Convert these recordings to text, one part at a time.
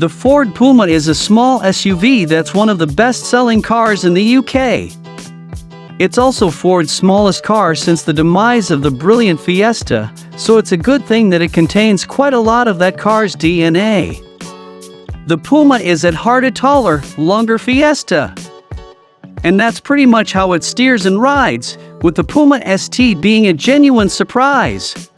The Ford Puma is a small SUV that's one of the best-selling cars in the UK. It's also Ford's smallest car since the demise of the brilliant Fiesta, so it's a good thing that it contains quite a lot of that car's DNA. The Puma is at heart a taller, longer Fiesta. And that's pretty much how it steers and rides, with the Puma ST being a genuine surprise.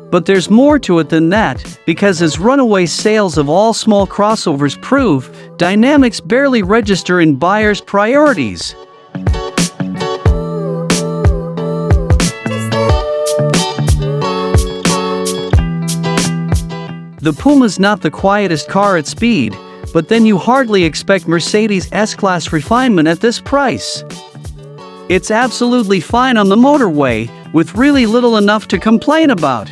But there's more to it than that, because as runaway sales of all small crossovers prove, dynamics barely register in buyers' priorities. The Puma's not the quietest car at speed, but then you hardly expect Mercedes S-Class refinement at this price. It's absolutely fine on the motorway, with really little enough to complain about.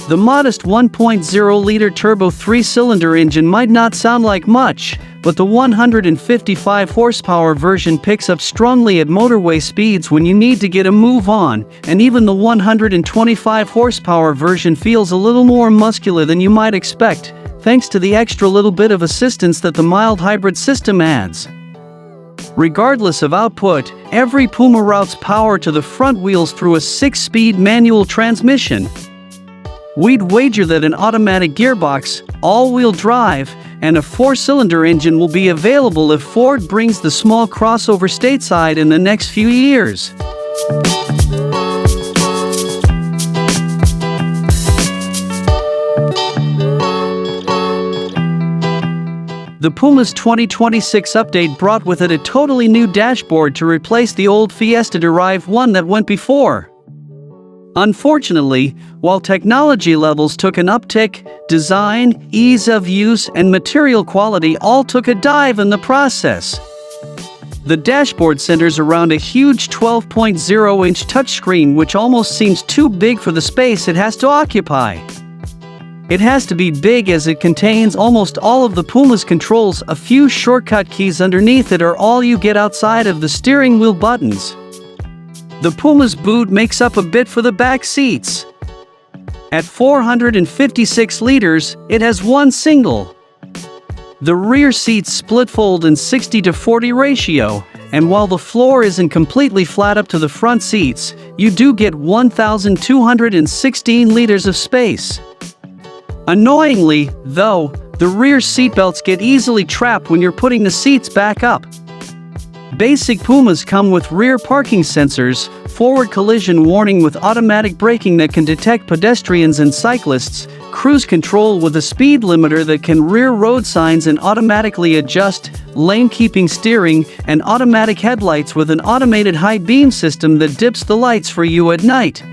The modest 1.0-liter turbo 3-cylinder engine might not sound like much, but the 155 horsepower version picks up strongly at motorway speeds when you need to get a move on, and even the 125 horsepower version feels a little more muscular than you might expect, thanks to the extra little bit of assistance that the mild hybrid system adds. Regardless of output, every Puma routes power to the front wheels through a 6-speed manual transmission. We'd wager that an automatic gearbox, all-wheel drive, and a 4-cylinder engine will be available if Ford brings the small crossover stateside in the next few years. The Puma's 2026 update brought with it a totally new dashboard to replace the old Fiesta-derived one that went before. Unfortunately, while technology levels took an uptick, design, ease of use, and material quality all took a dive in the process. The dashboard centers around a huge 12.0-inch touchscreen which almost seems too big for the space it has to occupy. It has to be big as it contains almost all of the Puma's controls. A few shortcut keys underneath it are all you get outside of the steering wheel buttons. The Puma's boot makes up a bit for the back seats. At 456 liters, it has one single. The rear seats split-fold in 60-40 ratio, and while the floor isn't completely flat up to the front seats, you do get 1,216 liters of space. Annoyingly, though, the rear seatbelts get easily trapped when you're putting the seats back up. Basic Pumas come with rear parking sensors, forward collision warning with automatic braking that can detect pedestrians and cyclists, cruise control with a speed limiter that can rear road signs and automatically adjust, lane-keeping steering, and automatic headlights with an automated high beam system that dips the lights for you at night.